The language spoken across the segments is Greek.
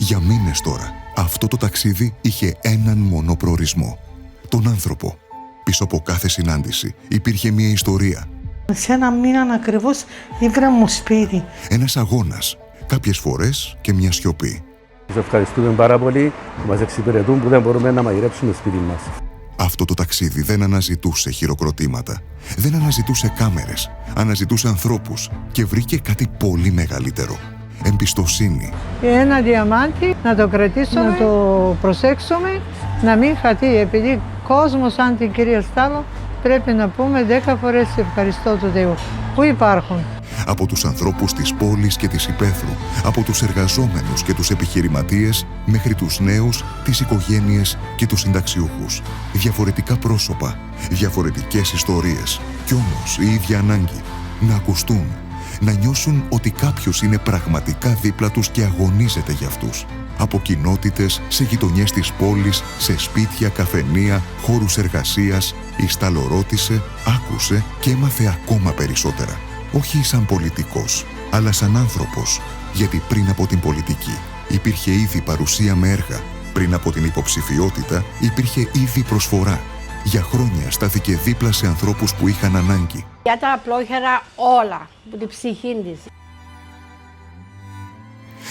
Για μήνες τώρα, αυτό το ταξίδι είχε έναν μόνο προορισμό. Τον άνθρωπο. Πίσω από κάθε συνάντηση υπήρχε μια ιστορία. Σε ένα μήνα ακριβώς ήβρα μου σπίτι. Ένας αγώνας, κάποιες φορές και μια σιωπή. Σας ευχαριστούμε πάρα πολύ που μας εξυπηρετούν που δεν μπορούμε να μαγειρέψουμε σπίτι μας. Αυτό το ταξίδι δεν αναζητούσε χειροκροτήματα, δεν αναζητούσε κάμερες, αναζητούσε ανθρώπους και βρήκε κάτι πολύ μεγαλύτερο. Εμπιστοσύνη. Ένα διαμάντι να το κρατήσουμε, να το προσέξουμε, να μην χαθεί, επειδή κόσμος σαν την κυρία Στάλο πρέπει να πούμε 10 φορές ευχαριστώ τον Θεό. Πού υπάρχουν? Από τους ανθρώπους της πόλης και της υπαίθρου, από τους εργαζόμενους και τους επιχειρηματίες, μέχρι τους νέους, τις οικογένειες και τους συνταξιούχους. Διαφορετικά πρόσωπα, διαφορετικές ιστορίες, κι όμως η ίδια ανάγκη να ακουστούν, να νιώσουν ότι κάποιος είναι πραγματικά δίπλα τους και αγωνίζεται για αυτούς. Από κοινότητες, σε γειτονιές της πόλης, σε σπίτια, καφενεία, χώρους εργασίας, η Στάλο ρώτησε, άκουσε και έμαθε ακόμα περισσότερα. Όχι σαν πολιτικός, αλλά σαν άνθρωπος, γιατί πριν από την πολιτική υπήρχε ήδη παρουσία με έργα. Πριν από την υποψηφιότητα υπήρχε ήδη προσφορά. Για χρόνια στάθηκε δίπλα σε ανθρώπους που είχαν ανάγκη. Για τα απλόχερα όλα, από την ψυχή της.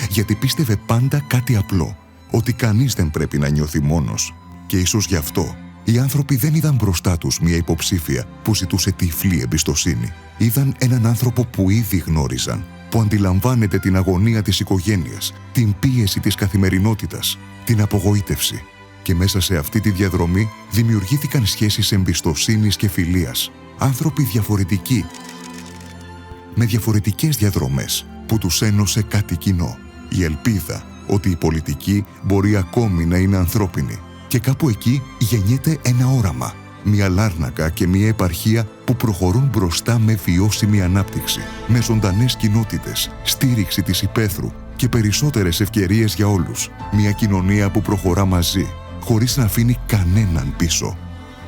Γιατί πίστευε πάντα κάτι απλό, ότι κανείς δεν πρέπει να νιώθει μόνος. Και ίσως γι' αυτό οι άνθρωποι δεν είδαν μπροστά τους μια υποψήφια που ζητούσε τυφλή εμπιστοσύνη. Είδαν έναν άνθρωπο που ήδη γνώριζαν, που αντιλαμβάνεται την αγωνία της οικογένειας, την πίεση της καθημερινότητας, την απογοήτευση. Και μέσα σε αυτή τη διαδρομή δημιουργήθηκαν σχέσεις εμπιστοσύνης και φιλίας. Άνθρωποι διαφορετικοί, με διαφορετικές διαδρομές που τους ένωσε κάτι κοινό. Η ελπίδα ότι η πολιτική μπορεί ακόμη να είναι ανθρώπινη. Και κάπου εκεί γεννιέται ένα όραμα, μια Λάρνακα και μια επαρχία που προχωρούν μπροστά με βιώσιμη ανάπτυξη, με ζωντανές κοινότητες, στήριξη της υπαίθρου και περισσότερες ευκαιρίες για όλους. Μια κοινωνία που προχωρά μαζί, χωρίς να αφήνει κανέναν πίσω.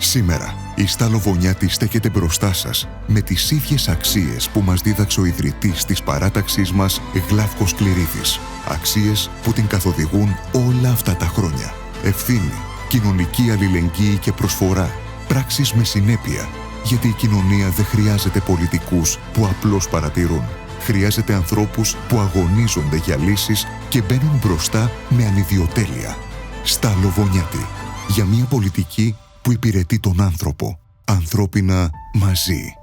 Σήμερα, η Στάλο Βονιάτη στέκεται μπροστά σας με τις ίδιες αξίες που μας δίδαξε ο ιδρυτής της παράταξής μας, Γλαύκος Κληρίδης. Αξίες που την καθοδηγούν όλα αυτά τα χρόνια. Ευθύνη, κοινωνική αλληλεγγύη και προσφορά. Πράξεις με συνέπεια, γιατί η κοινωνία δεν χρειάζεται πολιτικούς που απλώς παρατηρούν. Χρειάζεται ανθρώπους που αγωνίζονται για λύσεις και μπαίνουν μπροστά με ανιδιοτέλεια. Στάλο Βονιάτη, για μια πολιτική που υπηρετεί τον άνθρωπο. Ανθρώπινα μαζί.